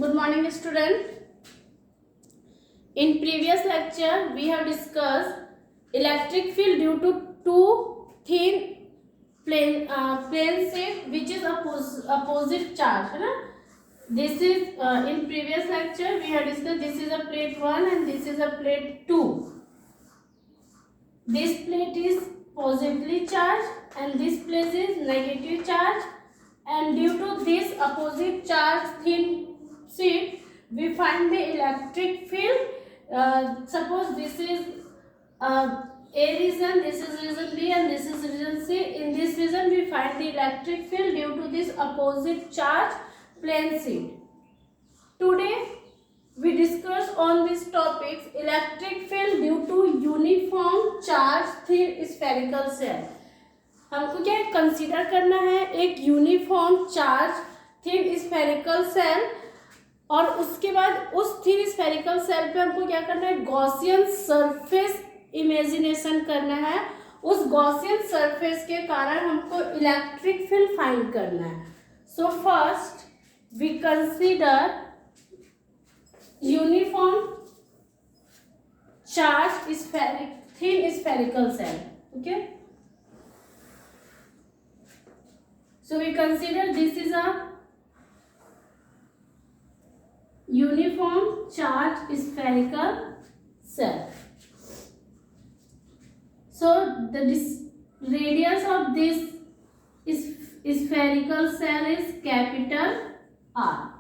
Good morning, student. In previous lecture, we have discussed electric field due to two thin plane sheet which is opposite charge. है ना? This is in previous lecture we have discussed this is a plate 1 and this is a plate 2. This plate is positively charged and this plate is negative charge, and due to this opposite charge thin sheet we find the electric field. Suppose this is A region, this is region B and this is region C. In this region we find the electric field due to this opposite charge plane sheet. Today we discuss on this topic electric field due to uniform charge thin spherical cell. हमको क्या consider करना है, एक uniform charge thin spherical cell, और उसके बाद उस thin spherical cell पे हमको क्या करना है, गॉसियन सरफेस इमेजिनेशन करना है. उस गॉसियन सरफेस के कारण हमको इलेक्ट्रिक फील्ड फाइंड करना है. So first we consider uniform charge thin spherical shell. Okay, so we consider this is a uniform charge spherical cell. So the radius of this spherical cell is capital R.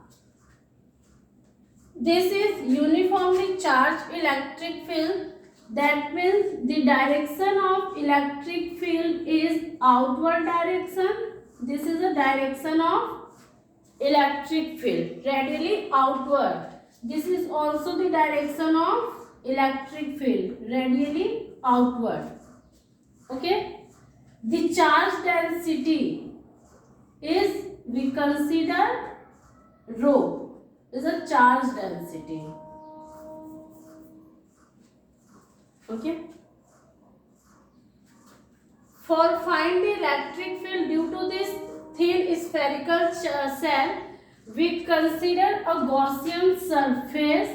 This is uniformly charged electric field. That means the direction of electric field is outward direction. This is the direction of electric field, radially outward. This is also the direction of electric field, radially outward. Okay, the charge density is, we consider rho is a charge density. Okay, for find the electric field due to this thin spherical cell, we consider a Gaussian surface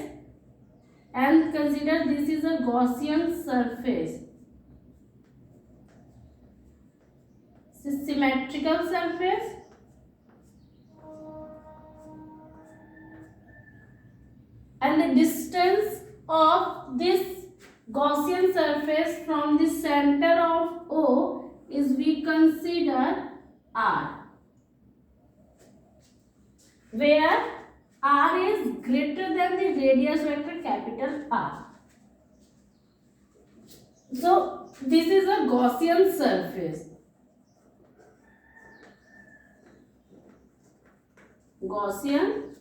and consider this is a Gaussian surface. This is symmetrical surface. And the distance of this Gaussian surface from the center of O is, we consider R, where R is greater than the radius vector capital R. So this is a Gaussian surface. Gaussian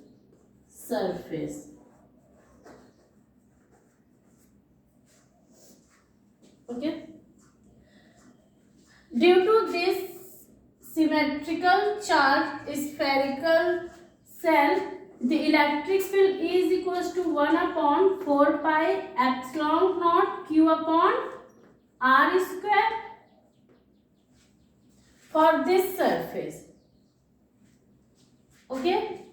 surface. Okay. Due to this symmetrical charge spherical cell, the electric field is equals to 1 upon 4 pi epsilon naught q upon r square for this surface. Okay.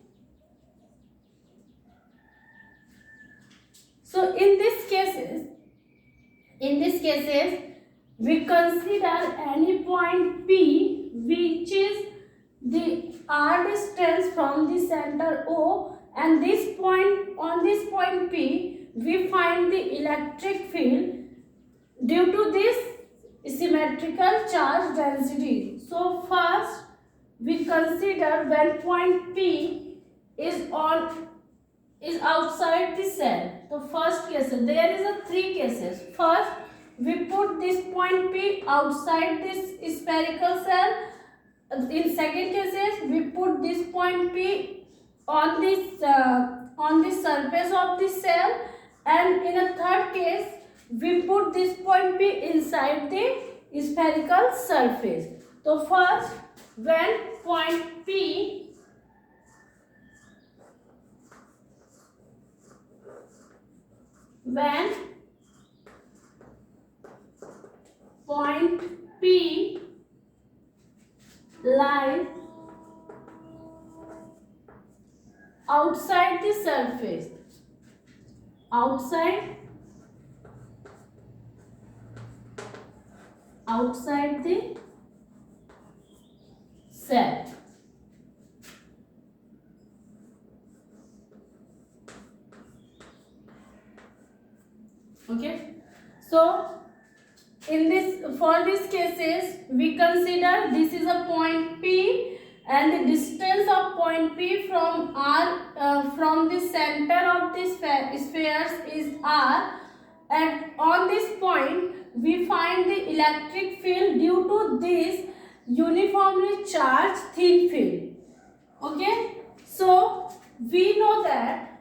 So in these cases we consider any point P which is the r distance from the center O, and this point, on this point P we find the electric field due to this symmetrical charge density. So first we consider when point P is outside the cell. So first case, there is a three cases. First we put this point P outside this spherical cell. In second cases we put this point P on this surface of the cell, and in a third case we put this point P inside the spherical surface. So first, when point P lies outside the surface, outside the cell. Okay, so in this, for these cases we consider this is a point P and the distance of point P from R, from the center of this spheres is R, and on this point we find the electric field due to this uniformly charged thin film. Okay, so we know that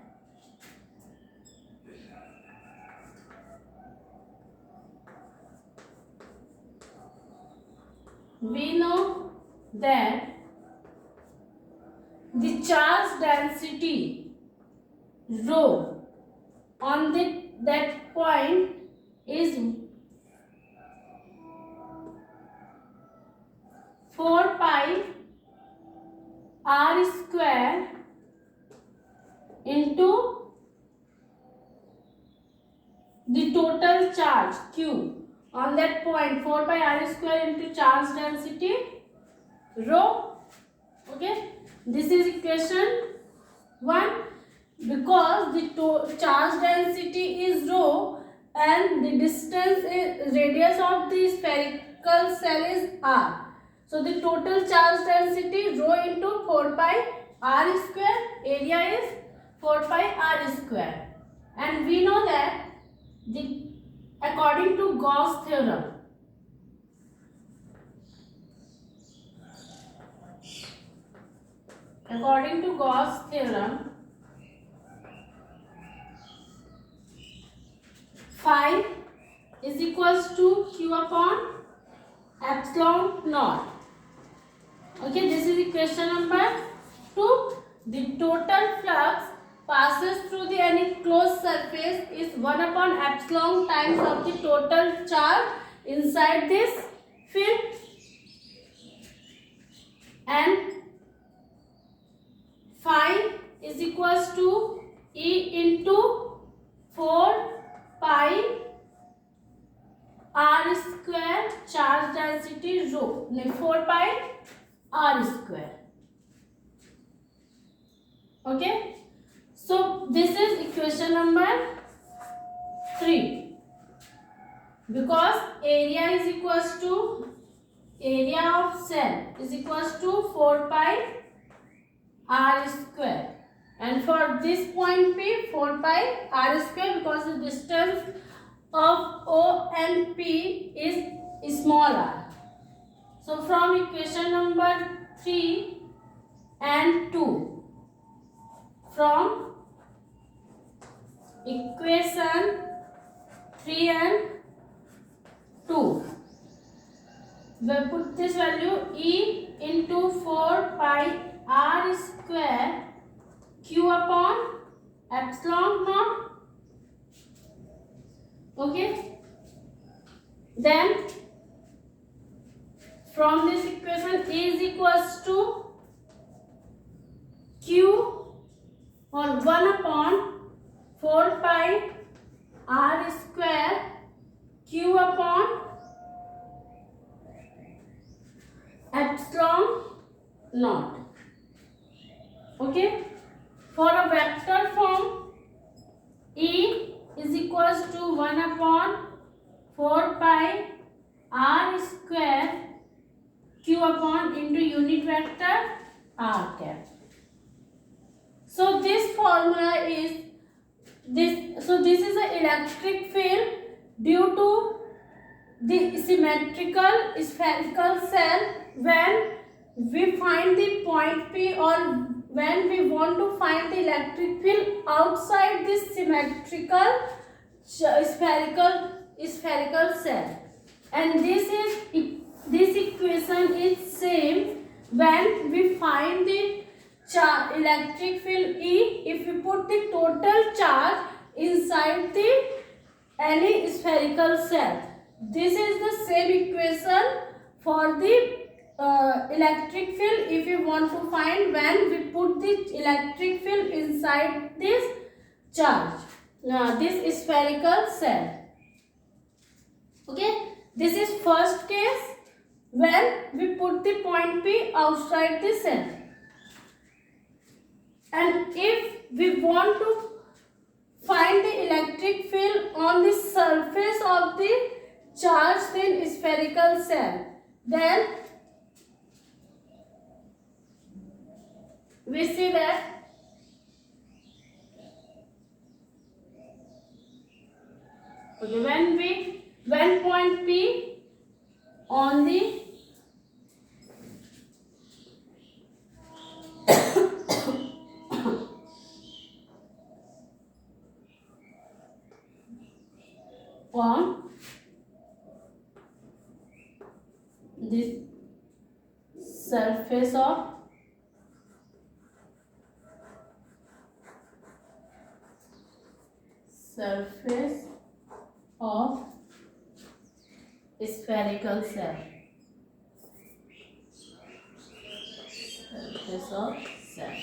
the charge density rho on that point is 4 pi r square into the total charge Q on that point, 4 pi r square into charge density rho. Okay, this is equation 1. Because the charge density is rho and the distance is radius of the spherical cell is r, so the total charge density rho into 4 pi r square, area is 4 pi r square, and we know that according to Gauss theorem, phi is equals to Q upon epsilon naught. Okay, this is equation number 2. The total flux passes through the any closed surface is 1 upon epsilon times of the total charge inside this film, and phi is equals to E into 4 pi r square charge density rho, 4 pi r square. Okay, so this is equation number 3. Because area is equals to, area of cell is equals to 4 pi r square, and for this point P 4 pi r square, because the distance of O and P is small r. So from equation number 3 and 2, from equation 3 and 2, we put this value E into 4 pi r square Q upon epsilon naught. Okay, then from this equation A is equals to Q or 1 upon 4 pi r square Q upon epsilon naught. Okay, for a vector form, E is equals to 1 upon 4 pi r square Q upon into unit vector r cap. So this formula is this. So this is an electric field due to the symmetrical spherical cell when we find the point P, or when we want to find the electric field outside this symmetrical spherical cell. And this equation is same when we find the electric field E if we put the total charge inside the any spherical cell. This is the same equation for the electric field if you want to find when we put the electric field inside this charge, this spherical cell. Okay, this is first case when we put the point P outside the cell. And if we want to find the electric field on the surface of the charged in spherical cell, then we see that when point P on the on this surface of spherical cell. Surface of cell.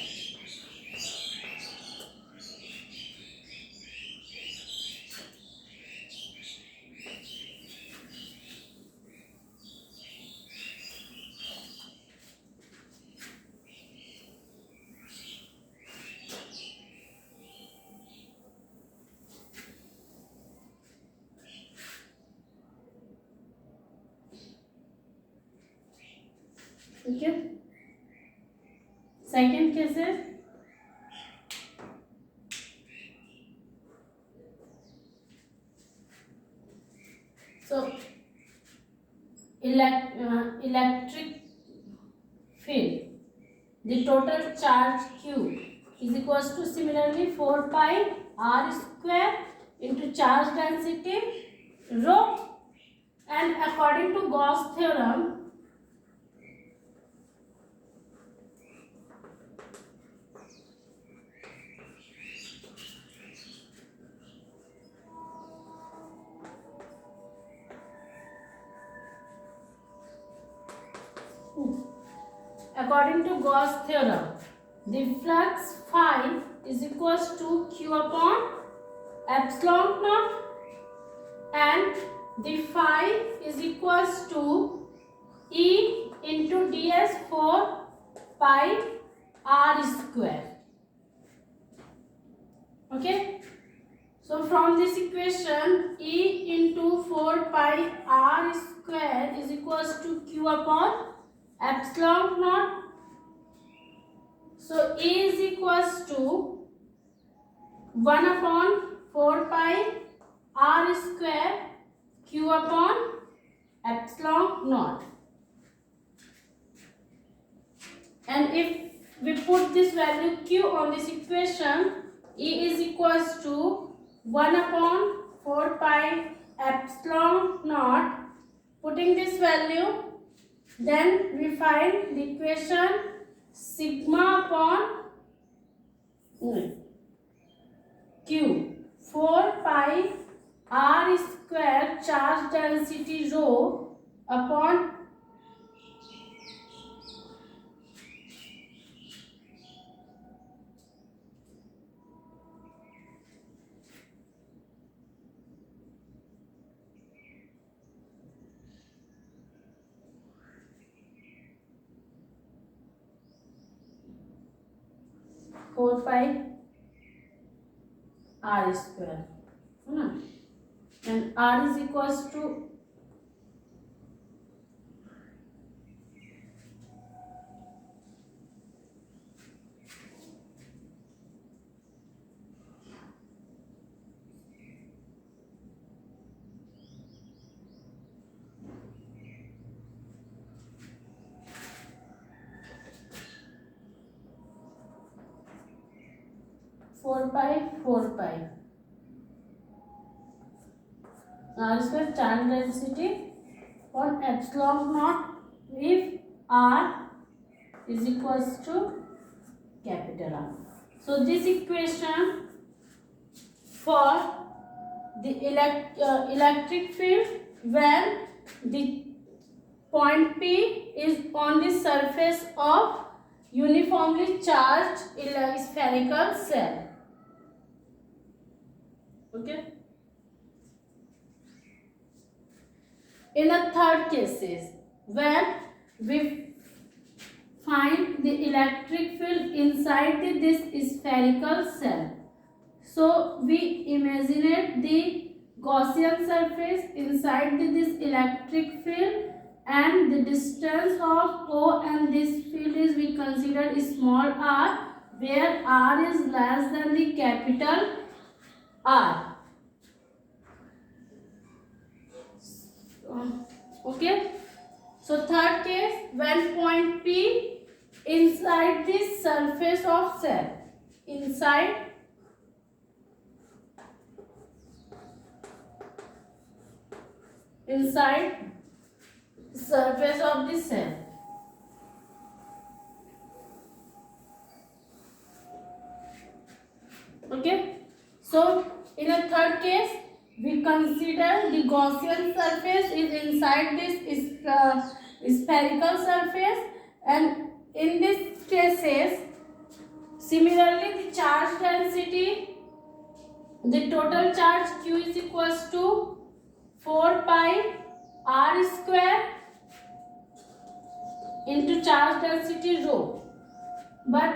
Okay. Second case is electric field. The total charge Q is equals to similarly 4 pi r square into charge density rho, and according to Gauss theorem, the flux phi is equals to Q upon epsilon naught, and the phi is equals to E into ds 4 pi r square. Okay, so from this equation, E into 4 pi r square is equals to Q upon epsilon naught. So E is equals to 1 upon 4 pi r square Q upon epsilon naught. And if we put this value Q on this equation, E is equals to 1 upon 4 pi epsilon naught. Putting this value, then we find the equation sigma upon Q 4 pi r square charge density rho upon four pi r square, है ना, and r is equals to four pi r square charge density on epsilon naught if r is equals to capital R. So this equation for the electric field when the point P is on the surface of uniformly charged spherical cell. Okay. In the third cases, when we find the electric field inside this spherical cell, so we imagine the Gaussian surface inside this electric field, and the distance of O and this field is we consider small r, where r is less than the capital R. Okay. So third case, when point P inside the surface of cell, inside surface of the cell. Okay. So in a third case, we consider the Gaussian surface is inside this spherical surface, and in these cases, similarly the charge density, the total charge Q is equals to 4 pi r square into charge density rho, but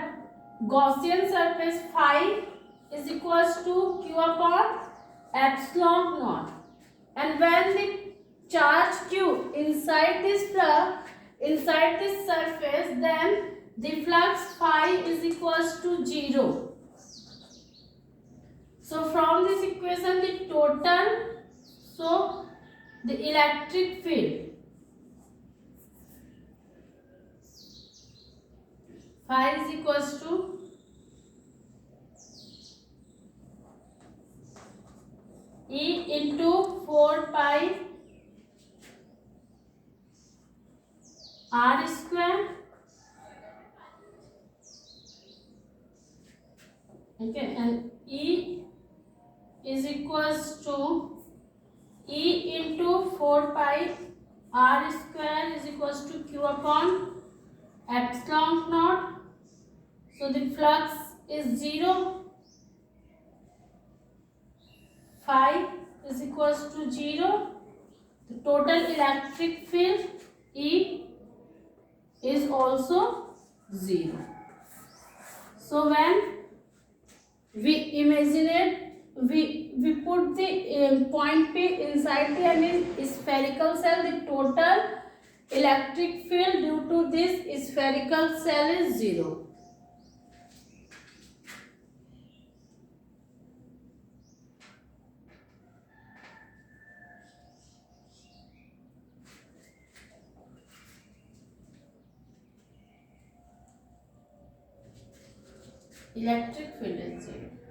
Gaussian surface phi is equals to Q upon epsilon naught, and when the charge Q inside this surface, then the flux phi is equals to 0. So from this equation, the total, so the electric field phi is equals to E into 4 pi r square. Okay, and E is equals to E into 4 pi r square is equals to Q upon epsilon naught. So the flux is 0. Phi is equals to 0. The total electric field E is also 0. So when we imagine it, we put the point P inside the spherical cell, the total electric field due to this spherical cell is 0. Electric field is 0.